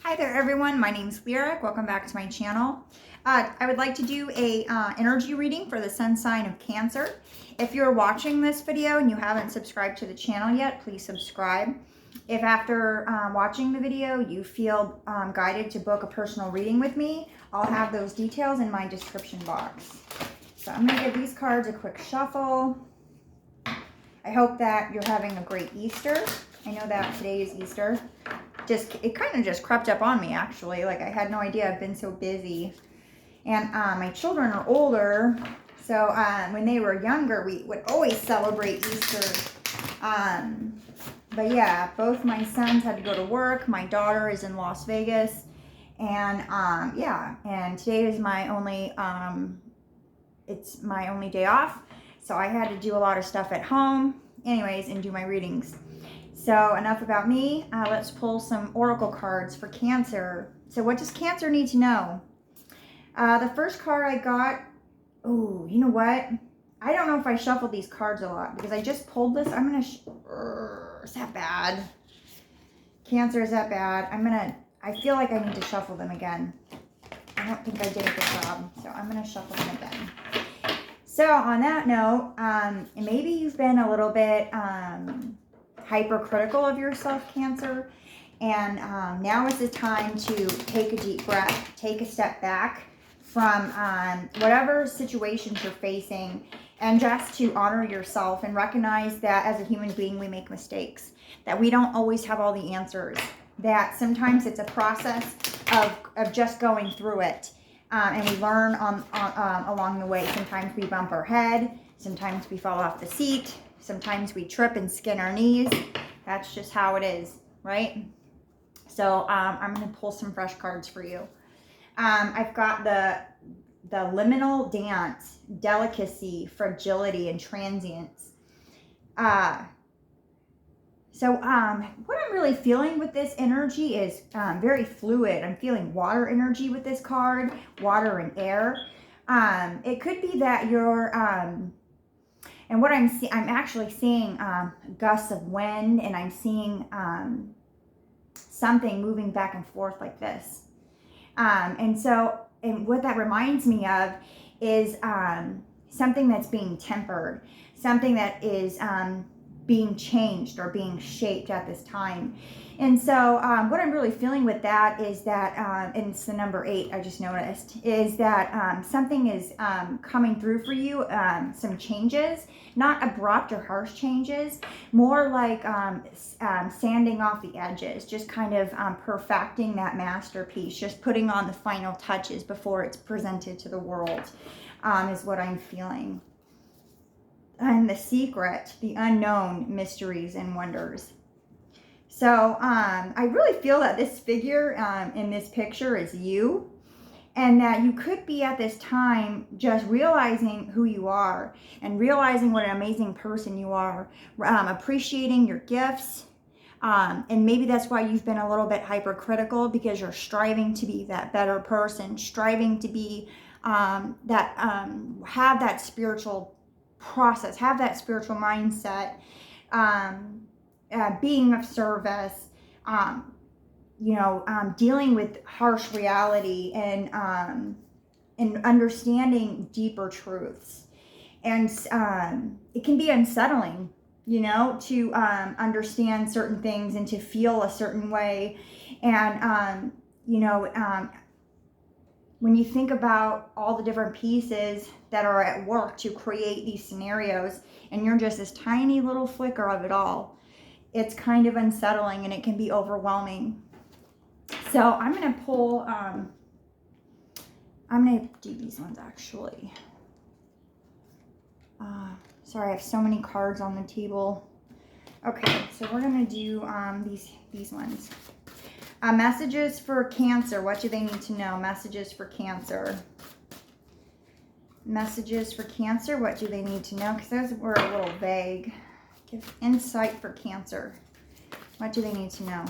Hi there everyone, my name's Lyric. Welcome back to my channel. I would like to do a energy reading for the sun sign of Cancer. If you're watching this video and you haven't subscribed to the channel yet, please subscribe. If after watching the video you feel guided to book a personal reading with me, I'll have those details in my description box. So I'm going to give these cards a quick shuffle. I hope that you're having a great Easter. I know that today is Easter. It kind of just crept up on me, actually. Like, I had no idea. I've been so busy. And my children are older, so when they were younger, we would always celebrate Easter. But yeah, both my sons had to go to work. My daughter is in Las Vegas. And yeah, and today is my only, it's my only day off. So I had to do a lot of stuff at home, anyways, and do my readings. So enough about me. Let's pull some oracle cards for Cancer. So what does Cancer need to know? The first card I got, oh, you know what? I don't know if I shuffled these cards a lot because I just pulled this. I'm going to, is that bad? Cancer, is that bad? I feel like I need to shuffle them again. I don't think I did a good job, so I'm going to shuffle them again. So on that note, maybe you've been a little bit hypercritical of yourself, Cancer, and now is the time to take a deep breath, take a step back from whatever situations you're facing, and just to honor yourself and recognize that as a human being we make mistakes, that we don't always have all the answers, that sometimes it's a process of just going through it, and we learn along the way. Sometimes we bump our head, sometimes we fall off the seat, sometimes we trip and skin our knees. That's just how it is, right? So I'm going to pull some fresh cards for you. I've got the liminal dance, delicacy, fragility, and transience. So what I'm really feeling with this energy is very fluid. I'm feeling water energy with this card, water and air. It could be that you're... and what I'm actually seeing gusts of wind, and I'm seeing something moving back and forth like this. And what that reminds me of is something that's being tempered, something that is being changed or being shaped at this time. And so what I'm really feeling with that is that, and it's the number 8 I just noticed, is that something is coming through for you, some changes, not abrupt or harsh changes, more like sanding off the edges, just kind of perfecting that masterpiece, just putting on the final touches before it's presented to the world, is what I'm feeling. And the secret, the unknown, mysteries and wonders. So I really feel that this figure in this picture is you, and that you could be at this time just realizing who you are and realizing what an amazing person you are, appreciating your gifts. And maybe that's why you've been a little bit hypercritical, because you're striving to be that better person, striving to be have that spiritual process, have that spiritual mindset, being of service, dealing with harsh reality, and understanding deeper truths. And it can be unsettling, to understand certain things and to feel a certain way. And, when you think about all the different pieces that are at work to create these scenarios, and you're just this tiny little flicker of it all, it's kind of unsettling and it can be overwhelming. So I'm going to pull, I'm going to do these ones actually. Sorry, I have so many cards on the table. Okay, so we're going to do these ones. Messages for Cancer. What do they need to know? Messages for Cancer. Messages for Cancer. What do they need to know? Because those were a little vague. Give insight for Cancer. What do they need to know?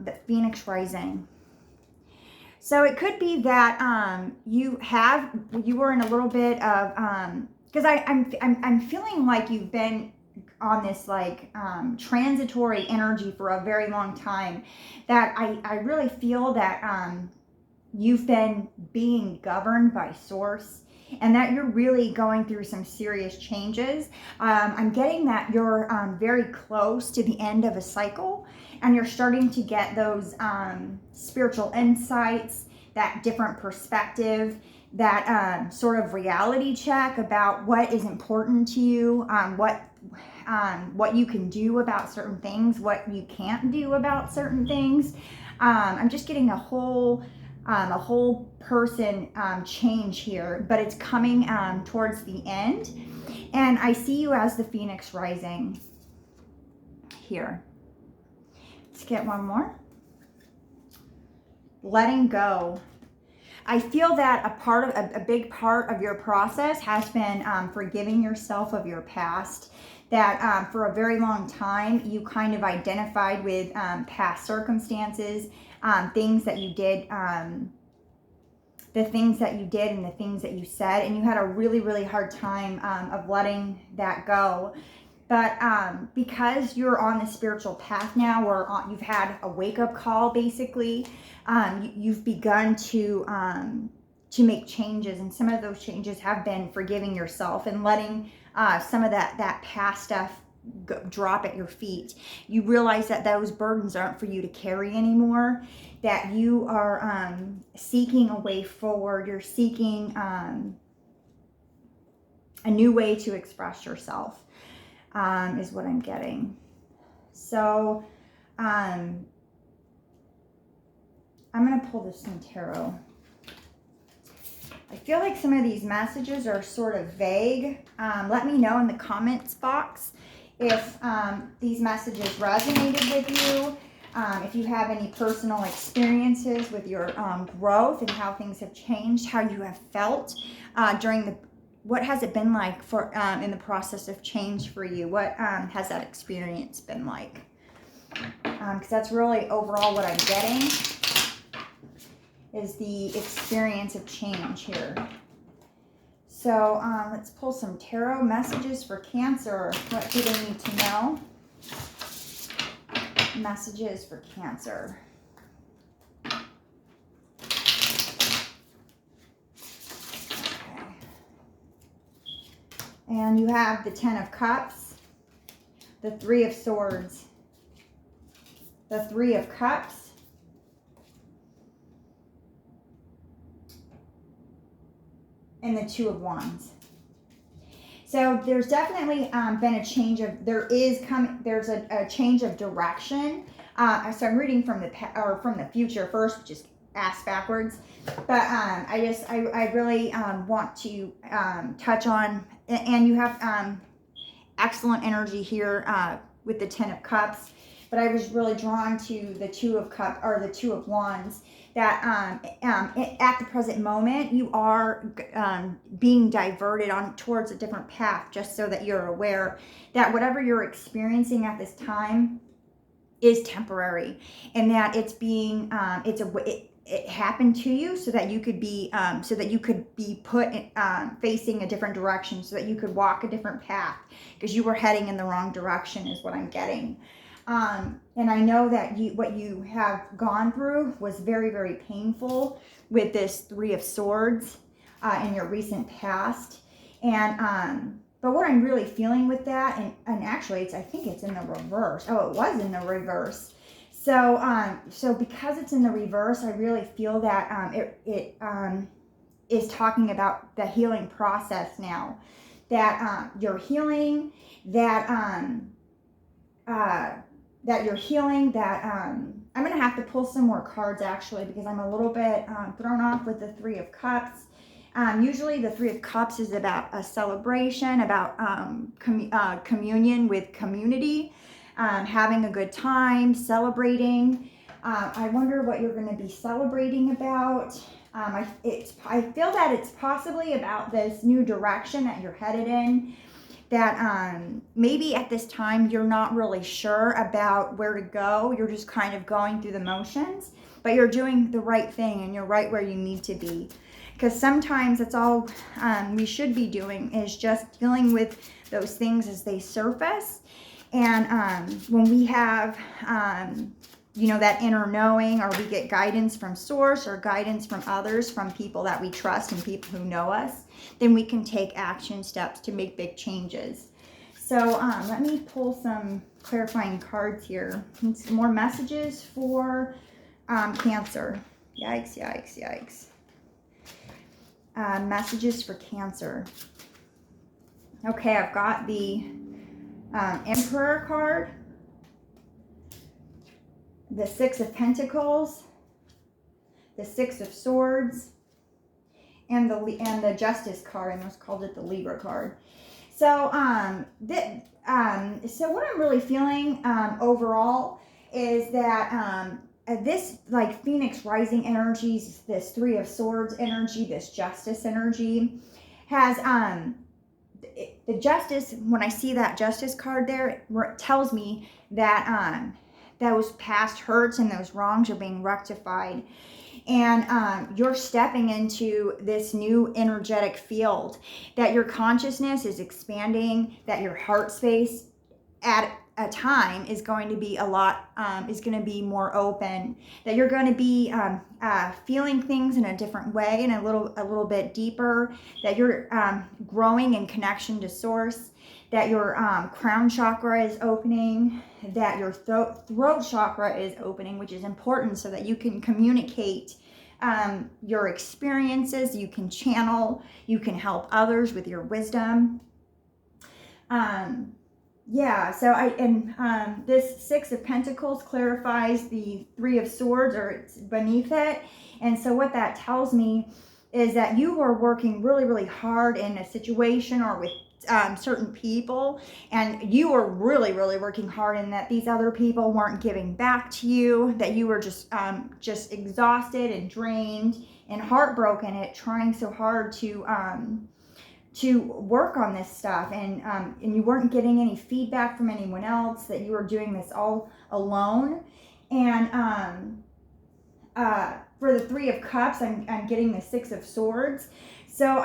The Phoenix Rising. So it could be that you were in a little bit of because I'm feeling like you've been on this like transitory energy for a very long time, that I really feel that you've been being governed by source, and that you're really going through some serious changes. I'm getting that you're very close to the end of a cycle, and you're starting to get those spiritual insights, that different perspective, that sort of reality check about what is important to you, what you can do about certain things, what you can't do about certain things. I'm just getting a whole person change here, but it's coming towards the end. And I see you as the Phoenix rising here. Let's get one more. Letting go. I feel that a big part of your process has been forgiving yourself of your past. That for a very long time you kind of identified with past circumstances, things that you did, the things that you did and the things that you said, and you had a really, really hard time of letting that go. But because you're on the spiritual path now, or you've had a wake-up call, basically, you've begun to make changes, and some of those changes have been forgiving yourself and letting some of that past stuff drop at your feet. You realize that those burdens aren't for you to carry anymore, that you are seeking a way forward. You're seeking a new way to express yourself, is what I'm getting. So I'm going to pull this some tarot. I feel like some of these messages are sort of vague. Let me know in the comments box if these messages resonated with you, if you have any personal experiences with your growth and how things have changed, how you have felt during what has it been like for in the process of change for you? What has that experience been like? Because that's really overall what I'm getting, is the experience of change here. So let's pull some tarot messages for Cancer. What do they need to know? Messages for Cancer. Okay. And you have the Ten of Cups, the Three of Swords, the Three of Cups, and the Two of Wands. So there's definitely been a change of, there's a change of direction. So I'm reading from the future first, which is ass backwards. But I really want to touch on, and you have excellent energy here with the Ten of Cups. But I was really drawn to the Two of Cups, or the Two of Wands, that at the present moment you are being diverted towards a different path, just so that you're aware that whatever you're experiencing at this time is temporary, and that it's being it happened to you so that you could be put facing a different direction, so that you could walk a different path, because you were heading in the wrong direction, is what I'm getting. And I know that what you have gone through was very, very painful with this Three of Swords in your recent past. And but what I'm really feeling with that, and actually I think it's in the reverse. Oh, it was in the reverse. So so because it's in the reverse, I really feel that it is talking about the healing process now. That you're healing, that you're healing, that I'm going to have to pull some more cards, actually, because I'm a little bit thrown off with the Three of Cups. Usually the Three of Cups is about a celebration, about communion with community, having a good time, celebrating. I wonder what you're going to be celebrating about. I feel that it's possibly about this new direction that you're headed in, that maybe at this time you're not really sure about where to go. You're just kind of going through the motions, but you're doing the right thing, and you're right where you need to be. because sometimes that's all we should be doing, is just dealing with those things as they surface. And when we have, you know, that inner knowing, or we get guidance from source or guidance from others, from people that we trust and people who know us, then we can take action steps to make big changes. So let me pull some clarifying cards here. Some more messages for Cancer. Yikes, yikes, yikes. Messages for Cancer. Okay, I've got the Emperor card, the Six of Pentacles, the Six of Swords, and the Justice card, and let's call it the Libra card. So so what I'm really feeling overall is that this, like, Phoenix rising energies, this Three of Swords energy, this Justice energy, has the Justice. When I see that Justice card there, it tells me that those past hurts and those wrongs are being rectified. And you're stepping into this new energetic field, that your consciousness is expanding, that your heart space at a time is going to be is going to be more open, that you're going to be feeling things in a different way and a little bit deeper, that you're growing in connection to source, that your crown chakra is opening, that your throat chakra is opening, which is important so that you can communicate your experiences, you can channel, you can help others with your wisdom. Yeah, so this Six of Pentacles clarifies the Three of Swords, or it's beneath it. And so what that tells me is that you are working really, really hard in a situation or with certain people, and you were really, really working hard, in that these other people weren't giving back to you, that you were just exhausted and drained and heartbroken at trying so hard to work on this stuff, and you weren't getting any feedback from anyone else, that you were doing this all alone. And for the Three of Cups, I'm getting the Six of Swords. So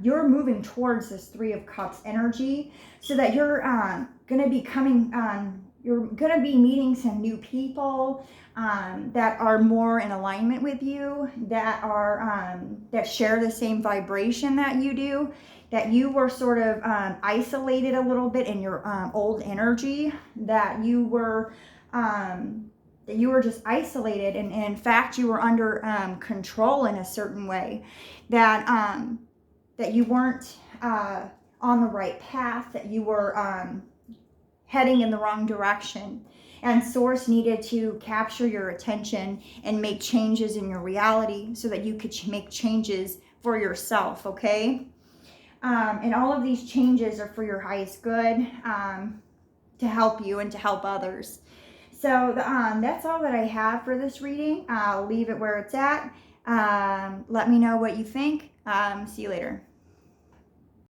you're moving towards this Three of Cups energy, so that you're going to be you're going to be meeting some new people that are more in alignment with you, that are that share the same vibration that you do, that you were sort of isolated a little bit in your old energy, that you were just isolated, and in fact you were under control in a certain way, that that you weren't on the right path, that you were heading in the wrong direction, and Source needed to capture your attention and make changes in your reality so that you could make changes for yourself, okay? And all of these changes are for your highest good, to help you and to help others. So that's all that I have for this reading. I'll leave it where it's at. Let me know what you think. See you later.